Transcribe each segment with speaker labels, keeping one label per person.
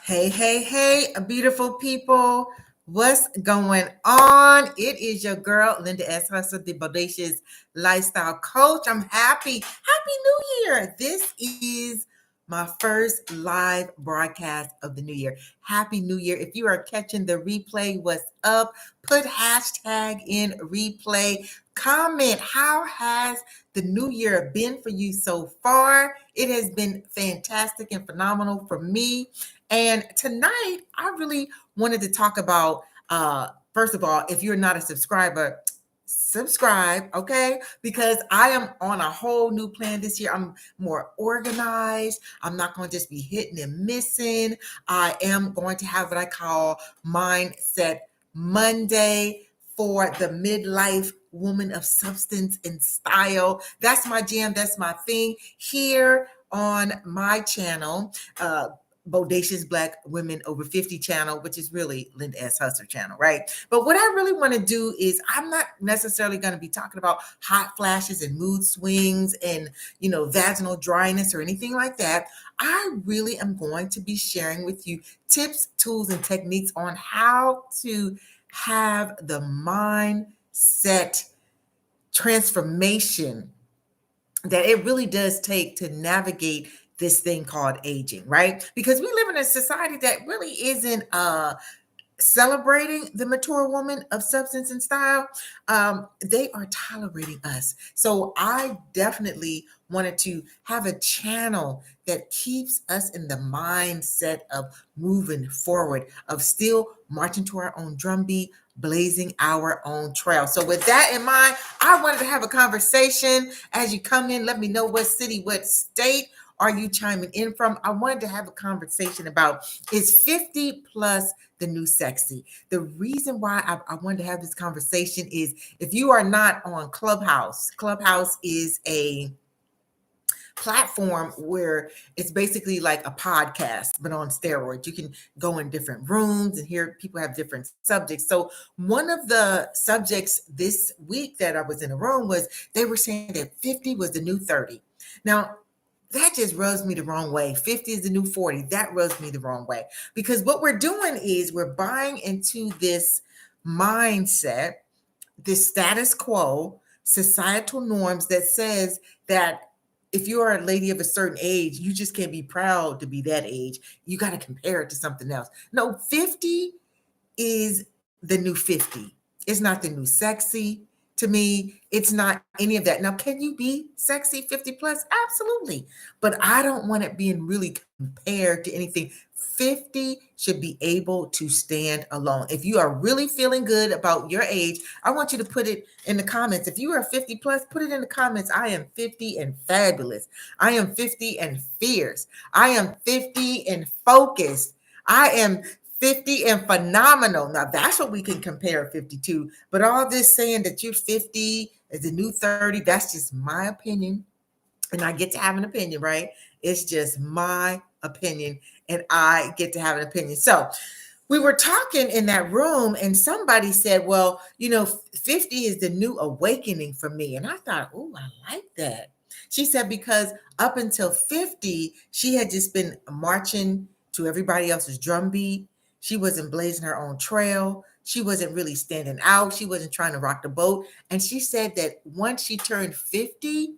Speaker 1: Hey, hey, hey, beautiful people. What's going on? It is your girl, Linda S. Hustle, the Bodacious Lifestyle Coach. I'm happy. Happy New Year. This is my first live broadcast of the new year. Happy New Year. If you are catching the replay, what's up? Put hashtag in replay. Comment, how has the new year been for you so far? It has been fantastic and phenomenal for me. And tonight, I really wanted to talk about, first of all, if you're not a subscriber, subscribe, okay? Because I am on a whole new plan this year. I'm more organized. I'm not going to just be hitting and missing. I am going to have what I call Mindset Monday for the midlife woman of substance and style. That's my jam. That's my thing here on my channel. Bodacious Black Women Over 50 channel, which is really Linda S. Hustler channel, right? But what I really want to do is I'm not necessarily going to be talking about hot flashes and mood swings and, vaginal dryness or anything like that. I really am going to be sharing with you tips, tools, and techniques on how to have the mindset transformation that it really does take to navigate this thing called aging, right? Because we live in a society that really isn't celebrating the mature woman of substance and style. They are tolerating us. So I definitely wanted to have a channel that keeps us in the mindset of moving forward, of still marching to our own drumbeat, blazing our own trail. So with that in mind, I wanted to have a conversation. As you come in, let me know what city, what state are you chiming in from. I wanted to have a conversation about, is 50 plus the new sexy? The reason why I wanted to have this conversation is, if you are not on Clubhouse is a platform where it's basically like a podcast, but on steroids. You can go in different rooms and hear people have different subjects. So one of the subjects this week that I was in a room was, they were saying that 50 was the new 30. Now, that just rubs me the wrong way. 50 is the new 40. That rubs me the wrong way. Because what we're doing is we're buying into this mindset, this status quo, societal norms that says that if you are a lady of a certain age, you just can't be proud to be that age. You got to compare it to something else. No, 50 is the new 50. It's not the new sexy. To me, it's not any of that. Now, can you be sexy 50 plus? Absolutely. But I don't want it being really compared to anything. 50 should be able to stand alone. If you are really feeling good about your age, I want you to put it in the comments. If you are 50 plus, put it in the comments. I am 50 and fabulous. I am 50 and fierce. I am 50 and focused. I am 50 and phenomenal. Now that's what we can compare 52. But all this saying that you're 50 is the new 30, that's just my opinion. And I get to have an opinion, right? It's just my opinion, and I get to have an opinion. So we were talking in that room, and somebody said, well, 50 is the new awakening for me. And I thought, oh, I like that. She said, because up until 50, she had just been marching to everybody else's drumbeat. She wasn't blazing her own trail. She wasn't really standing out. She wasn't trying to rock the boat. And she said that once she turned 50,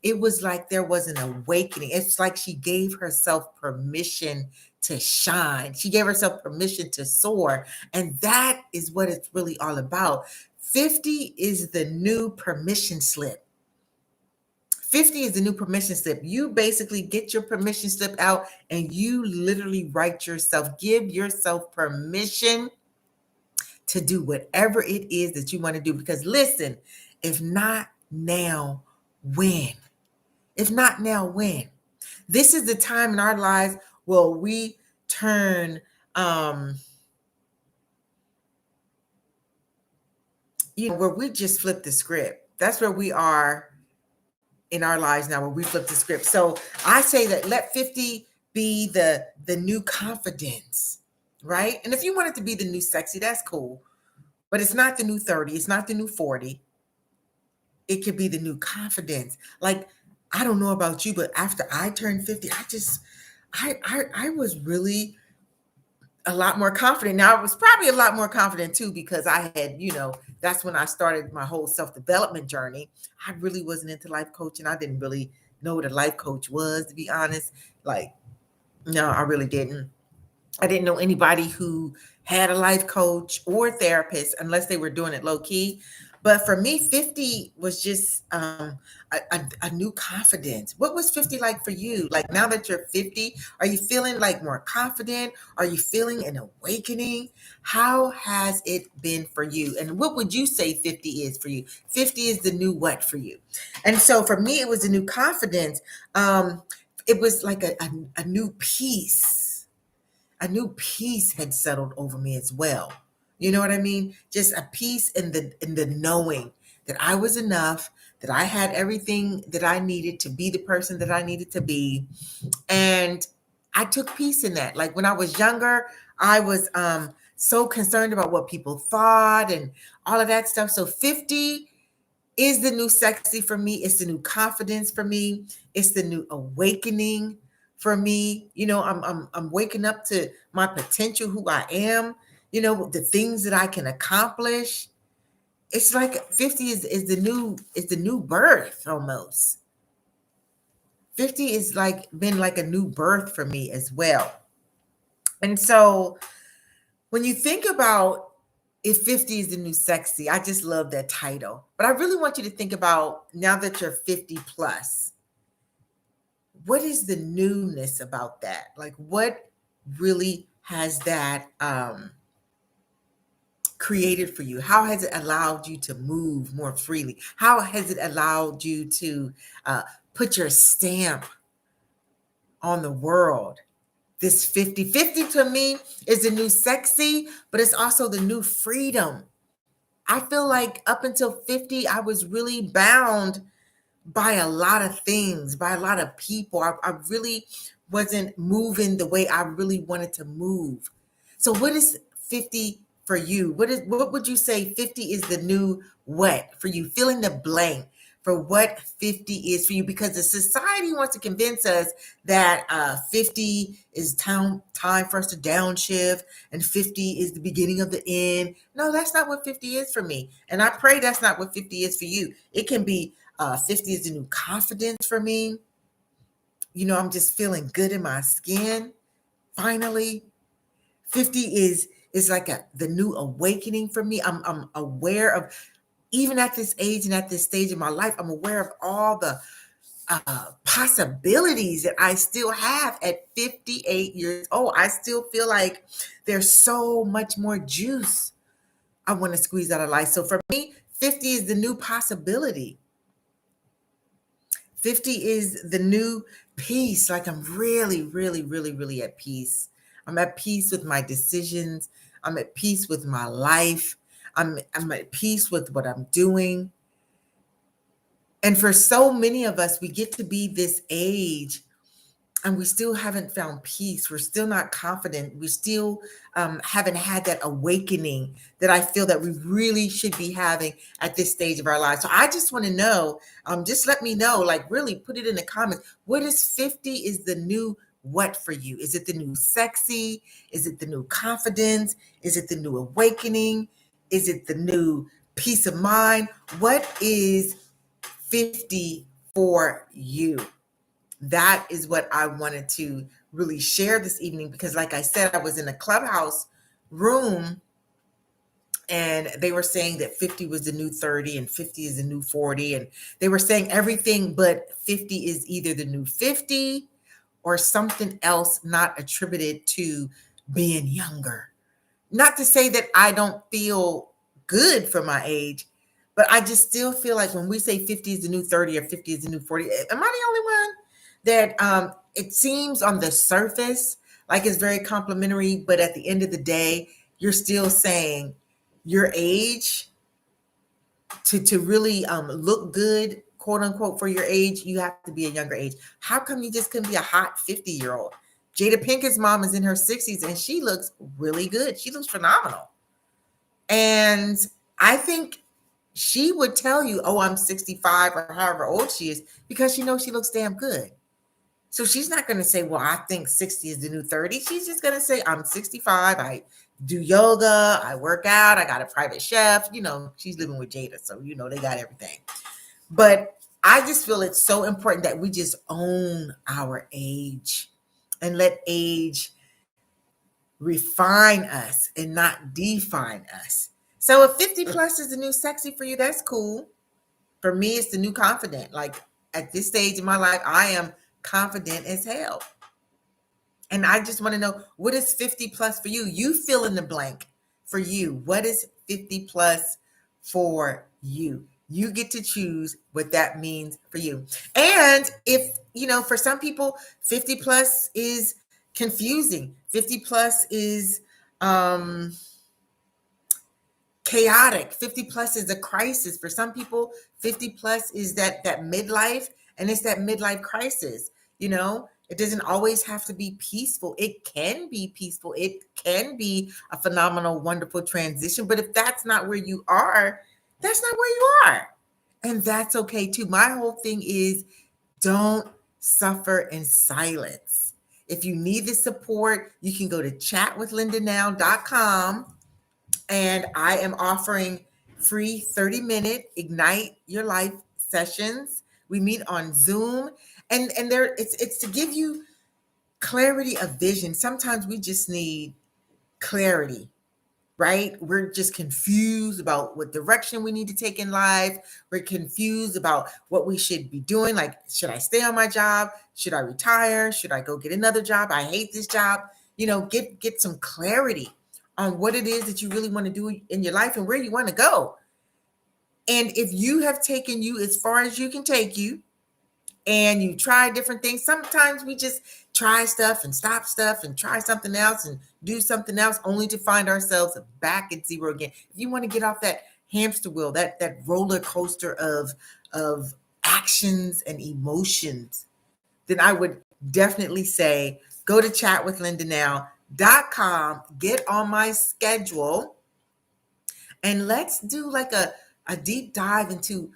Speaker 1: it was like there was an awakening. It's like she gave herself permission to shine. She gave herself permission to soar. And that is what it's really all about. 50 is the new permission slip. 50 is the new permission slip. You basically get your permission slip out and you literally write yourself, give yourself permission to do whatever it is that you want to do. Because listen, if not now, when? If not now, when? This is the time in our lives where we turn, where we just flip the script. That's where we are in our lives now, where we flip the script. So I say that let 50 be the new confidence, right? And if you want it to be the new sexy, that's cool. But it's not the new 30. It's not the new 40. It could be the new confidence. Like, I don't know about you, but after I turned 50, I was really a lot more confident. Now, I was probably a lot more confident too because I had, that's when I started my whole self-development journey. I really wasn't into life coaching. I didn't really know what a life coach was, to be honest. Like, no, I really didn't. I didn't know anybody who had a life coach or therapist unless they were doing it low key. But for me, 50 was just a new confidence. What was 50 like for you? Like now that you're 50, are you feeling like more confident? Are you feeling an awakening? How has it been for you? And what would you say 50 is for you? 50 is the new what for you? And so for me, it was a new confidence. It was like a new peace. A new peace had settled over me as well. You know what I mean? Just a peace in the knowing that I was enough, that I had everything that I needed to be the person that I needed to be. And I took peace in that. Like when I was younger, I was so concerned about what people thought and all of that stuff. So 50 is the new sexy for me. It's the new confidence for me. It's the new awakening for me. I'm waking up to my potential, who I am, the things that I can accomplish. It's like 50 is the new birth almost. 50 is like been like a new birth for me as well. And so when you think about if 50 is the new sexy, I just love that title. But I really want you to think about now that you're 50 plus, what is the newness about that? Like what really has that created for you? How has it allowed you to move more freely? How has it allowed you to put your stamp on the world? This 50-50 to me is the new sexy, but it's also the new freedom. I feel like up until 50, I was really bound by a lot of things, by a lot of people. I really wasn't moving the way I really wanted to move. So what is 50 for you? What would you say 50 is the new what for you? Fill in the blank for what 50 is for you, because the society wants to convince us that 50 is time for us to downshift and 50 is the beginning of the end. No, that's not what 50 is for me. And I pray that's not what 50 is for you. It can be 50 is the new confidence for me. I'm just feeling good in my skin. Finally, 50 is like the new awakening for me. I'm aware of, even at this age and at this stage in my life, I'm aware of all the possibilities that I still have at 58 years old. I still feel like there's so much more juice I want to squeeze out of life. So for me, 50 is the new possibility. 50 is the new peace. Like I'm really, really, really, really at peace. I'm at peace with my decisions. I'm at peace with my life. I'm at peace with what I'm doing. And for so many of us, we get to be this age and we still haven't found peace. We're still not confident. We still haven't had that awakening that I feel that we really should be having at this stage of our lives. So I just want to know, just let me know, like really put it in the comments. What is 50 is the new what for you? Is it the new sexy? Is it the new confidence? Is it the new awakening? Is it the new peace of mind? What is 50 for you? That is what I wanted to really share this evening, because like I said, I was in a clubhouse room and they were saying that 50 was the new 30 and 50 is the new 40. And they were saying everything but 50 is either the new 50 or something else not attributed to being younger. Not to say that I don't feel good for my age, but I just still feel like when we say 50 is the new 30 or 50 is the new 40, am I the only one that it seems on the surface like it's very complimentary, but at the end of the day, you're still saying your age to really look good, quote unquote, for your age, you have to be a younger age. How come you just couldn't be a hot 50-year-old? Jada Pinkett's mom is in her 60s and she looks really good. She looks phenomenal. And I think she would tell you, oh, I'm 65 or however old she is, because she knows she looks damn good. So she's not going to say, well, I think 60 is the new 30. She's just going to say, I'm 65. I do yoga. I work out. I got a private chef. She's living with Jada. So, they got everything. But I just feel it's so important that we just own our age and let age refine us and not define us. So if 50 plus is the new sexy for you, that's cool. For me, it's the new confident. Like at this stage in my life, I am confident as hell. And I just want to know, what is 50 plus for you? You fill in the blank for you. What is 50 plus for you? You get to choose what that means for you. And if, for some people, 50 plus is confusing. 50 plus is chaotic. 50 plus is a crisis. For some people, 50 plus is that midlife, and it's that midlife crisis. It doesn't always have to be peaceful. It can be peaceful. It can be a phenomenal, wonderful transition. But if that's not where you are, that's not where you are. And that's okay too. My whole thing is, don't suffer in silence. If you need the support, you can go to chatwithlindanow.com. And I am offering free 30-minute Ignite Your Life sessions. We meet on Zoom, and there it's to give you clarity of vision. Sometimes we just need clarity, right? We're just confused about what direction we need to take in life. We're confused about what we should be doing. Like, should I stay on my job? Should I retire? Should I go get another job? I hate this job. Get some clarity on what it is that you really want to do in your life and where you want to go. And if you have taken you as far as you can take you, and you try different things, sometimes we just try stuff and stop stuff and try something else and do something else, only to find ourselves back at zero again. If you want to get off that hamster wheel, that roller coaster of actions and emotions, then I would definitely say go to chatwithlindanow.com, get on my schedule, and let's do like a deep dive into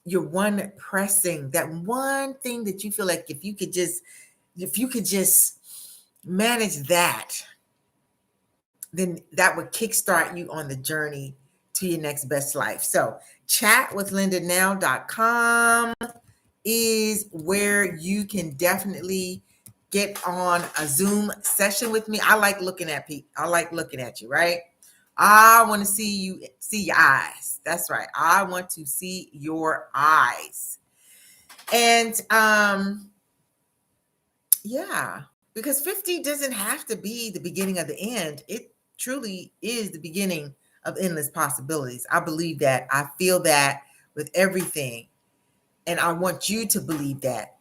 Speaker 1: your one pressing, that one thing that you feel like if you could just manage that, then that would kickstart you on the journey to your next best life. So chatwithlindanow.com is where you can definitely get on a Zoom session with me. I like looking at people. I like looking at you, right? I want to see your eyes. That's right. I want to see your eyes. And yeah, because 50 doesn't have to be the beginning of the end. It truly is the beginning of endless possibilities. I believe that. I feel that with everything. And I want you to believe that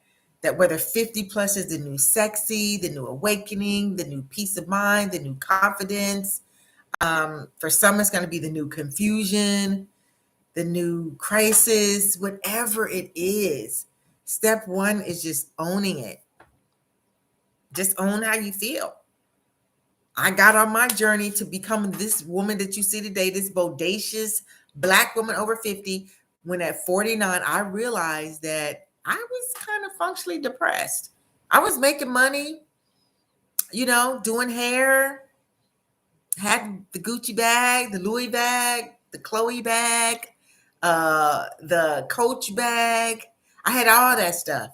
Speaker 1: whether 50 plus is the new sexy, the new awakening, the new peace of mind, the new confidence, for some, it's going to be the new confusion, the new crisis, whatever it is. Step one is just owning it. Just own how you feel. I got on my journey to become this woman that you see today, this bodacious Black woman over 50, when at 49, I realized that I was kind of functionally depressed. I was making money, doing hair, had the Gucci bag, the Louis bag, the Chloe bag, the Coach bag. I had all that stuff.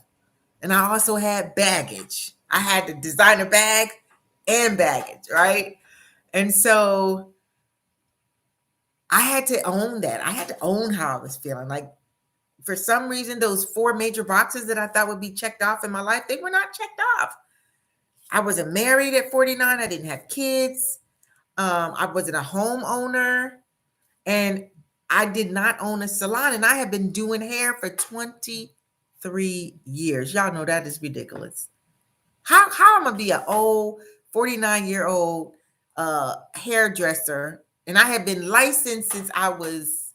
Speaker 1: And I also had baggage. I had the designer bag and baggage, right? And so I had to own that. I had to own how I was feeling. Like, for some reason, those 4 major boxes that I thought would be checked off in my life, they were not checked off. I wasn't married at 49. I didn't have kids. I wasn't a homeowner, and I did not own a salon, and I have been doing hair for 23 years. Y'all know that is ridiculous. How am I gonna be an old 49-year-old hairdresser, and I have been licensed since I was,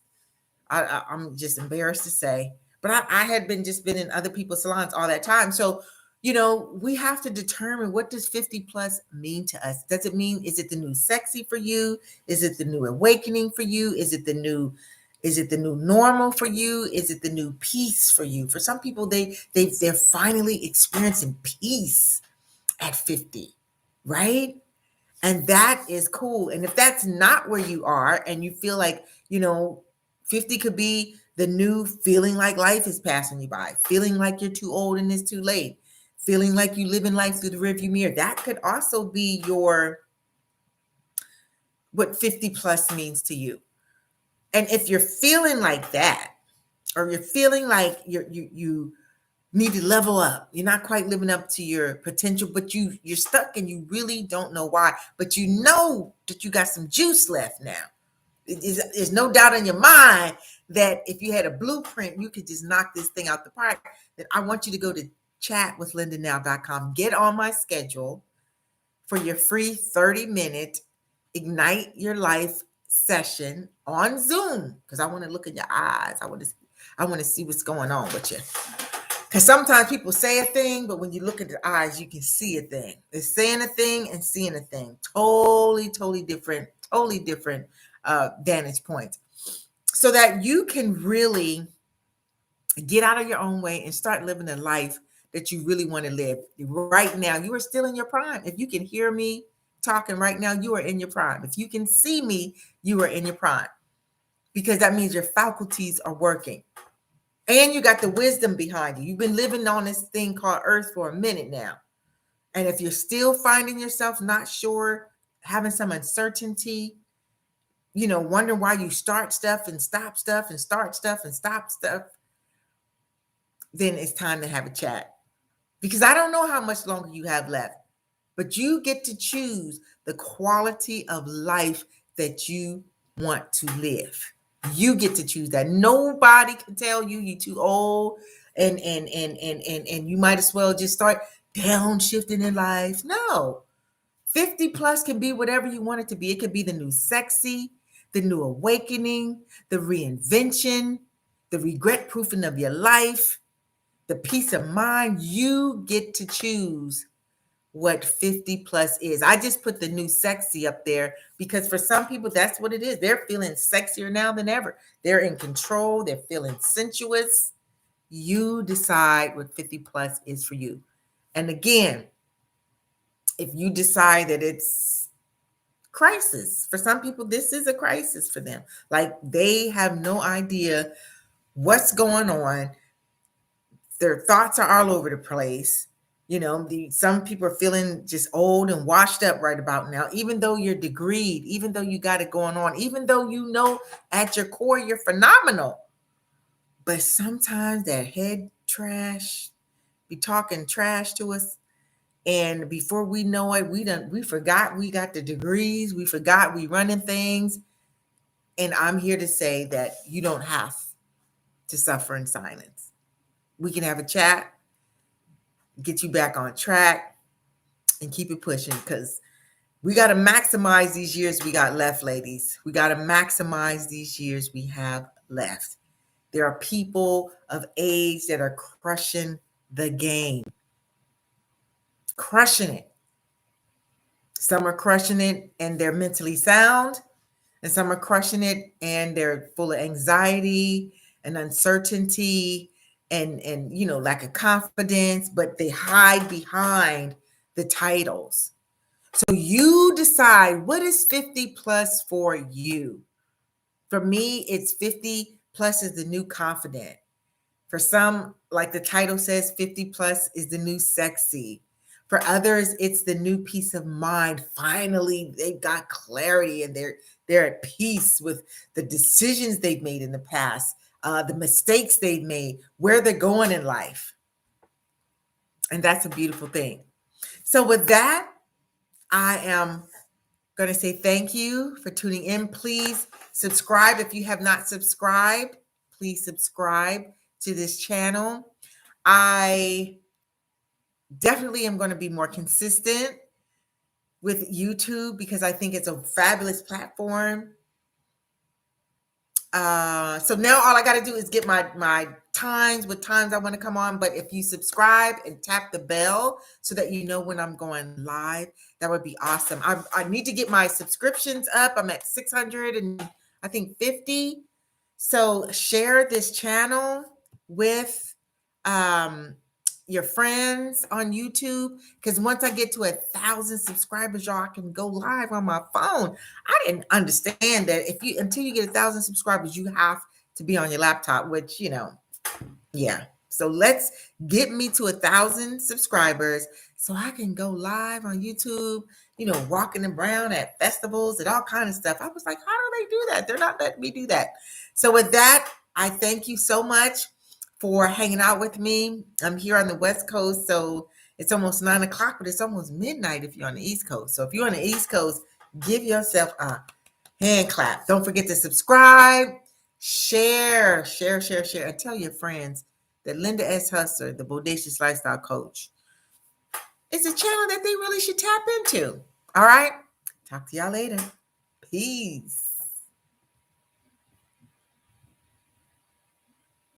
Speaker 1: I'm just embarrassed to say, but I had been in other people's salons all that time. So we have to determine, what does 50 plus mean to us? Is it the new sexy for you? Is it the new awakening for you? Is it the new Is it the new normal for you? Is it the new peace for you? For some people, they're finally experiencing peace at 50, right? And that is cool. And if that's not where you are and you feel like, 50 could be the new feeling like life is passing you by, feeling like you're too old and it's too late, feeling like you live in life through the rearview mirror. That could also be what 50 plus means to you. And if you're feeling like that, or you're feeling like you need to level up, you're not quite living up to your potential, but you're stuck and you really don't know why, but you know that you got some juice left now. There's no doubt in your mind that if you had a blueprint, you could just knock this thing out the park. Then I want you to go to chatwithlindanow.com, get on my schedule for your free 30-minute Ignite Your Life session on Zoom, because I want to look in your eyes. I want to see what's going on with you. Because sometimes people say a thing, but when you look at their eyes, you can see a thing. They're saying a thing and seeing a thing. Totally different vantage points. So that you can really get out of your own way and start living a life that you really want to live. Right now, you are still in your prime. If you can hear me talking right now, you are in your prime. If you can see me, you are in your prime. Because that means your faculties are working. And you got the wisdom behind you. You've been living on this thing called Earth for a minute now. And if you're still finding yourself not sure, having some uncertainty, wondering why you start stuff and stop stuff and start stuff and stop stuff, then it's time to have a chat. Because I don't know how much longer you have left, but you get to choose the quality of life that you want to live. You get to choose that. Nobody can tell you you're too old and you might as well just start downshifting in life. No. 50 plus can be whatever you want it to be. It could be the new sexy, the new awakening, the reinvention, the regret proofing of your life, the peace of mind. You get to choose what 50 plus is. I just put the new sexy up there because for some people, that's what it is. They're feeling sexier now than ever. They're in control. They're feeling sensuous. You decide what 50 plus is for you. And again, if you decide that it's crisis, for some people, this is a crisis for them. Like they have no idea what's going on. Their thoughts are all over the place. Some people are feeling just old and washed up right about now, even though you're degreed, even though you got it going on, even though at your core you're phenomenal. But sometimes that head trash be talking trash to us. And before we know it, we forgot we got the degrees, we forgot we running things. And I'm here to say that you don't have to suffer in silence. We can have a chat, get you back on track, and keep it pushing, because we got to maximize these years we got left, ladies. We got to maximize these years we have left. There are people of age that are crushing the game, crushing it. Some are crushing it and they're mentally sound, and some are crushing it and they're full of anxiety and uncertainty and lack of confidence, but they hide behind the titles. So you decide, what is 50 plus for you? For me, it's 50 plus is the new confident. For some, like the title says, 50 plus is the new sexy. For others, it's the new peace of mind. Finally, they've got clarity and they're at peace with the decisions they've made in the past, the mistakes they've made, where they're going in life. And that's a beautiful thing. So with that, I am going to say thank you for tuning in. Please subscribe if you have not subscribed. Please subscribe to this channel. I definitely am going to be more consistent with YouTube because I think it's a fabulous platform. So now all I got to do is get my times, what times I want to come on. But if you subscribe and tap the bell so that you know when I'm going live, that would be awesome. I need to get my subscriptions up. I'm at 600 and I think 50. So share this channel with um, your friends on YouTube. Because once I get to 1,000 subscribers, y'all, I can go live on my phone. I didn't understand that until you get 1,000 subscribers, you have to be on your laptop, which, yeah. So let's get me to 1,000 subscribers so I can go live on YouTube, walking around at festivals and all kind of stuff. I was like, how do they do that? They're not letting me do that. So with that, I thank you so much for hanging out with me. I'm here on the West Coast, so it's almost 9 o'clock, but it's almost midnight if you're on the East Coast. So if you're on the East Coast, give yourself a hand clap. Don't forget to subscribe, share, and tell your friends that Linda S. Hustler, the Bodacious Lifestyle Coach, is a channel that they really should tap into. All right. Talk to y'all later. Peace.